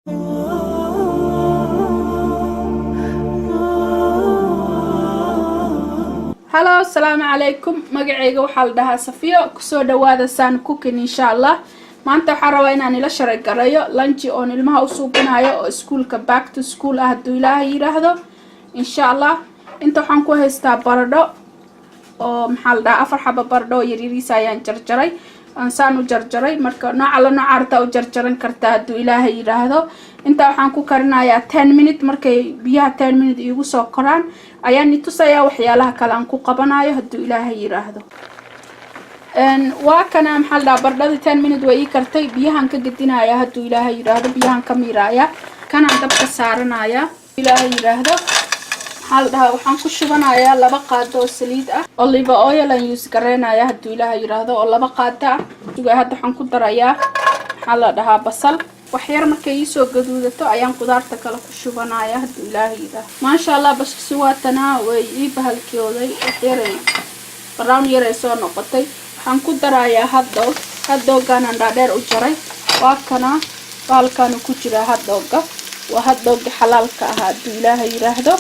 Hello, assalamu alaikum. Magacayga waxaa la dhahaa Safiyo. Kusoo dhawaada San Cooking insha Allah. Maanta waxaan rabaa inaan ila sharay garayo lunch oo ilmaha u suubinayo oo iskuulka back to school ah haduu Ilaahay yiraahdo insha Allah. Inta waxaan ku haystaa baradho oo maxaa la dhahaa 4 xabo baradho yariis ayaan jarjaray. aan saan u jarjaray marka nooca la noocarta u jarjaran kartaa haduu Ilaahay yiraahdo. inta waxaan ku karinayaa 10 minutes markay biyaha 10 minutes igu soo koraan ayaan nitusayaa waxyaalaha kale aan ku qabanayo haduu Ilaahay yiraahdo. waa kana maxaa la dhahaa baradhada 10 minutes way kartay biyahan ka gadinayaa haduu Ilaahay yiraahdo biyahan ka miiraaya kana dabka saaranaya Ilaahay yiraahdo. hal dhaha waxaan ku shubanayaa 2 qaado oo saliid ah olive oil aan use gareenayaa haduu Ilaahay yiraahdo oo 2 qaado ah hadda waxaan ku darayaa maxaa la dhahaa basal wax yar markay soo gaduudato ayaan qudaarta kale ku shubanayaa haduu Ilaahay yiraahdo. maasha Allah basasha waatana way bahalkiyooday wax yar brown yar ay soo noqotay waxaan ku darayaa hot-dog aan dhaadheer u jaray waa kana baalkan ku jira hot-dog waa hot-dog xalaalka ah haduu Ilaahay yiraahdo.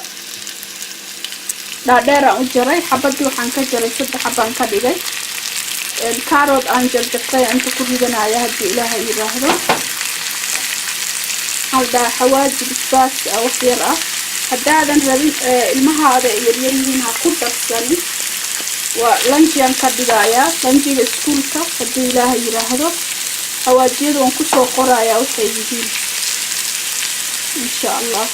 dhaadheer aan u jaray xabadii waxaan ka jaray 3 xabaan ka dhigay carrot aan jarjartay inta ku ridanayaa haduu Ilaahay yiraahdo. halda xawaaji basbaas wax yar ah hadaadan rabin ilmahaada yar yihiin ha ku darsanin waa lunchian ka dhigayaa lunchiga iskuulka haduu Ilaahay yiraahdo. xawaajiyadu aan ku soo qorayaa waxay yihiin insha Allah.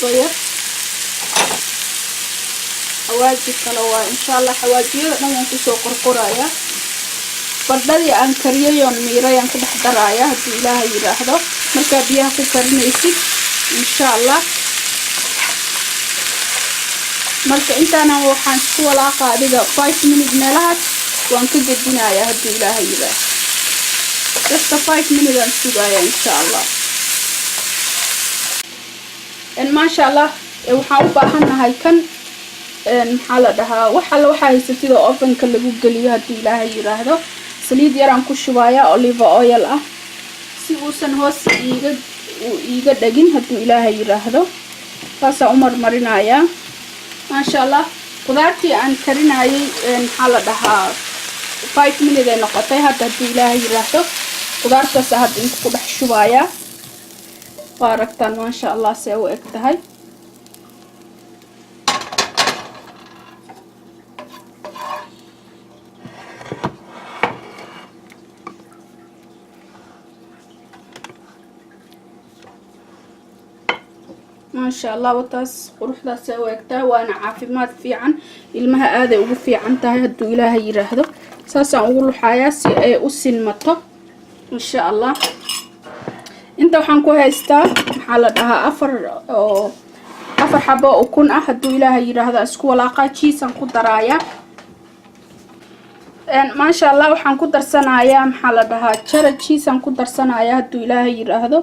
صغير حواجي كلوا إن شاء الله حواجي نوع كسو قرقرايا بدري أن كريون ميرايا كده حضرايا هدي إلهي يراهدو مركا بيها كرنيسي إن شاء الله. مركا انت أنا وحان سوى العقا ديجا 5 minutes ميلات وان كجدنايا هدي إلهي يراهدو just 5 minutes نسوغايا إن شاء الله. ما شاء الله waxaan u baahanahay kan maxaa la dhahaa waxa haysatida ovenka lagu galiyo hadii Ilaahay yiraahdo. saliid yar aan ku shubayaa olive oil ah si uusan hoos iiga dhagin hadii Ilaahay yiraahdo. taas aan marmarinayaa ma sha Allah. qudaartii aan karinayay maxaa la dhahaa 5 minutes ay noqotay hadii Ilaahay yiraahdo. qudaartaas hadda inta ku dhex shubayaa باركتان ما شاء الله سووا اكتهاي ما شاء الله وتاس قروحدا سووا اكتهاي وانا عافيمات فيعن المها آذي وفي عن تاهي هدو إلهي يراهدو ساسا اقولو حياسي اي اسين مطو ان شاء الله. inta waxaan ku haystaa maxaa la dhahaa 4 xabo oo kun ah haduu Ilaahay yiraahdo isku walaaqa cheese aan ku daraaya ma sha Allah. waxaan ku darsanayaa maxaa la dhahaa cheddar cheese aan ku darsanayaa haduu Ilaahay yiraahdo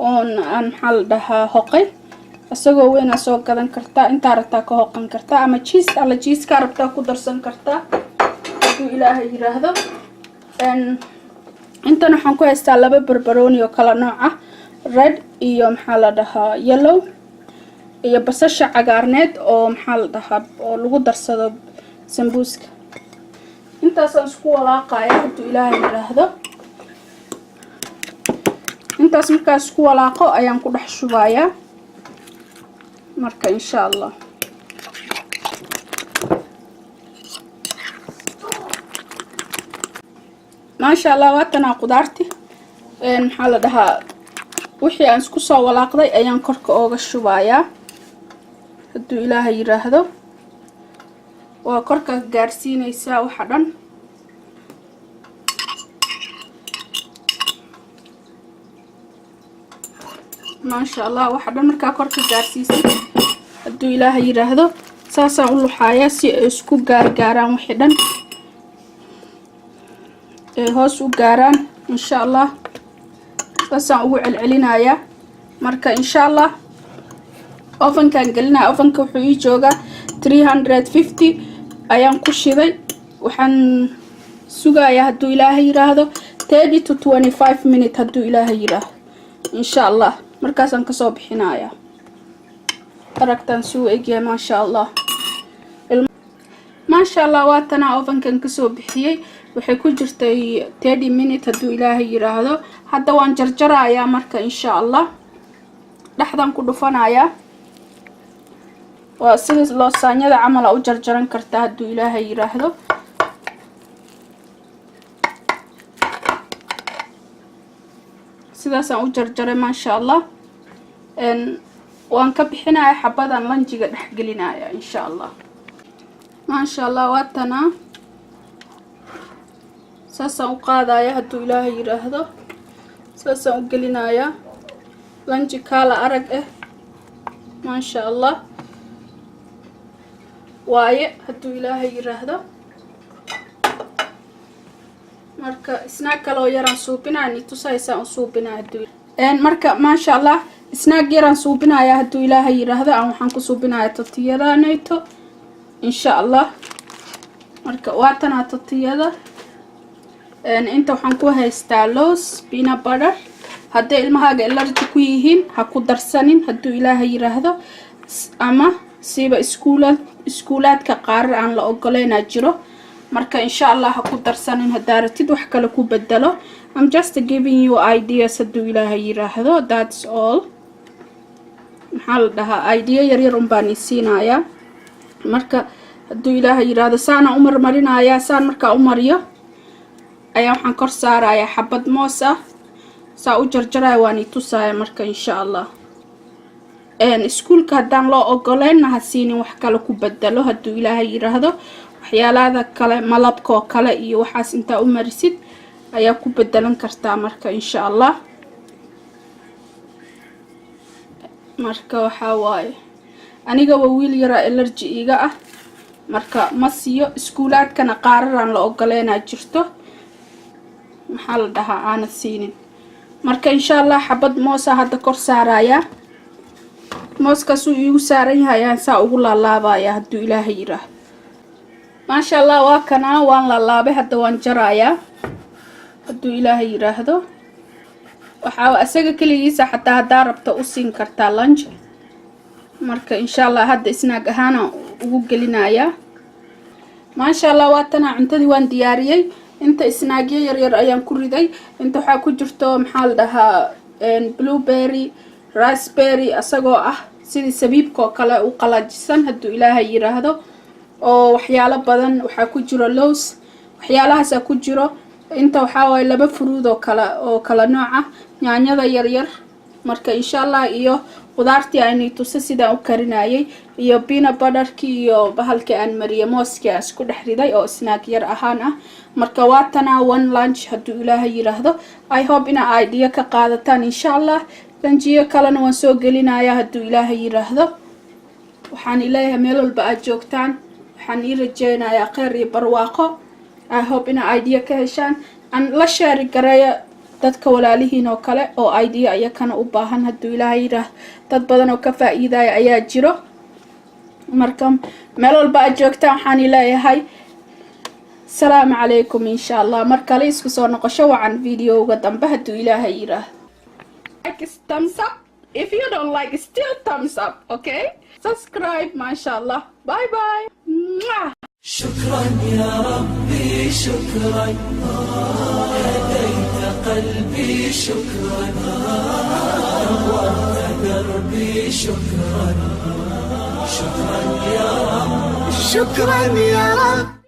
aan maxaa la dhahaa hoqay asagoo weyn soo gadan kartaa inta rabtaa ka hoqan kartaa ama cheese ka rabtaa ku darsan kartaa haduu Ilaahay yiraahdo. inta waxaan ku haystaa 2 barbarooni oo kala nooc ah red iyo maxaa la dhahaa yellow iyo basasha cagaarneed oo maxaa la dhahaa oo lagu darsado sambuuska. intaas aan isku walaaqayaa haduu Ilaahay yiraahdo. intaas markaas isku walaaqo ayaan ku dhex shubayaa marka insha Allah. ما شاء الله واتنا قدرتي maxaa la dhahaa wixii aan isku soo walaaqday ayaan korka ooga shubayaa haduu Ilaahay yiraahdo. waa korka gaarsiinaysaa waxa dhan ما شاء الله waxa dhan marka korka gaarsiisay haduu Ilaahay yiraahdo saasaan u luxayaa si ay isku gaaraan wixii dhan hoos u gaaraan insha Allah. saasaan ugu celcelinayaa marka insha Allah ovenkan gelinaa ovenka wuxuu ii joogaa 350 ayaan ku shiday waxaan sugayaa hadduu ilaahay yiraahdo 30 to 25 minutes hadduu ilaahay yiraahdo insha Allah markaasaan kasoo bixinayaa aragtaan suu egyahay maasha Allah maasha Allah waatana ovenkan kasoo bixiyay waxay ku jirtay 30 minutes hadduu ilaahay yiraahdo hadda waan jarjarayaa marka insha Allah dhaxdan ku dhufanayaa waa sida loosaanyada camal u jarjaran kartaa hadduu ilaahay yiraahdo sidaasaan u jarjaray maasha Allah waan ka bixinayaa xabadan lanjiga dhexgelinaya insha Allah maasha Allah waatana saasaan u qaadaya hadduu ilaahay yiraahdo saasaan u gelinaya lanji kala arag maasha Allah waaye hadduu ilaahay yiraahdo marka snack kale oo yaraan suubinayni tusaysaa u suubinaa hadduu marka maasha Allah snack yaraan suubinaya hadduu ilaahay yiraahdo aan waxaan ku suubinayaa tortiyadanayto insha Allah marka waatana tortiyada inta waxaan ku haystaa loos peanut butter hadday ilmahaaga allergy ku yihiin ha ku darsanin hadduu ilaahay yiraahdo ama siiba iskuulaadka qaar aan la ogoleynaa jiro marka insha Allah ha ku darsanin hadaaratid wax kale ku bedelo I'm just giving you ideas hadduu ilaahay yiraahdo that's all maxaa la dhahaa idea yar baan isiinayaa marka hadduu ilaahay yiraahdo saana u marmarinayaa saan markaa u mariyo ayaa waxaan kor saarayaa xabad moos ah saa u jarjaraya waan itusaaya marka insha Allah iskuulka haddaan loo ogoleyn ha siinin wax kale ku bedelo hadduu ilaahay yiraahdo waxyaalaha kale malabka oo kale iyo waxaas inta u marisid ayaa ku bedelan kartaa marka insha Allah marka waxa waaye aniga waa wiil yara allergy iga ah marka ma siiyo iskuulaadkana qaararaan la ogoleynaa jirto maxaa la dhahaa aan siinin marka insha Allah xabad moosa hadda kor saaraya mooskaas uu igu saaran yahay aan saa ugu laalaabaya hadduu ilaahay yiraahdo maasha Allah waa kana waan laalaabay hadda waan jarayaa hadduu ilaahay yiraahdo waxa asaga kaligiisa xataa hadaa rabto u siin kartaa lunch marka insha Allah hadda snack ahaan ugu gelinaya maasha Allah waatana cuntadii waan diyaariyay inta snackyo yar ayaan ku riday inta waxa ku jirto maxaa la dhahaa blueberry raspberry asagoo ah sidii sabiibka oo kale u qalajisan hadduu ilaahay yiraahdo oo waxyaalo badan waxa ku jiro loos waxyaalahaas ku jiro inta waxa way laba fruud oo kala nooc ah yaanyada yar marka insha Allah iyo qudaartii aan itusa sida u karinayay iyo peanut butterki iyo bahalka aan mariyo mooska isku dhexriday oo snack yar ahaan ah marka waatana one lunch hadduu ilaahay yiraahdo I hope ina idea ka qaadataan insha Allah lanjiyo kalena waan soo gelinayaa hadduu ilaahay yiraahdo waxaan ilaahay meel walba aad joogtaan waxaan rajeynayaa khayr iyo barwaaqo I hope ina idea ka heshaan aan la share gareeyo dadka walaalihiin oo kale oo idea ayakana u baahan hadduu ilaahay yiraahdo dad badan oo ka faa'iidaya ayaa jiro marka meel walba aad joogtaan waxaan ilaahay السلام عليكم إن شاء الله مركلي اسكو سو نقشو عن فيديو قدام بهدو إلهي يراه like thumbs up if you don't like still thumbs up okay subscribe ما شاء الله باي باي شكرا يا ربي شكرا هديت قلبي شكرا نورت دربي شكرا شكرا يا رب شكرا يا رب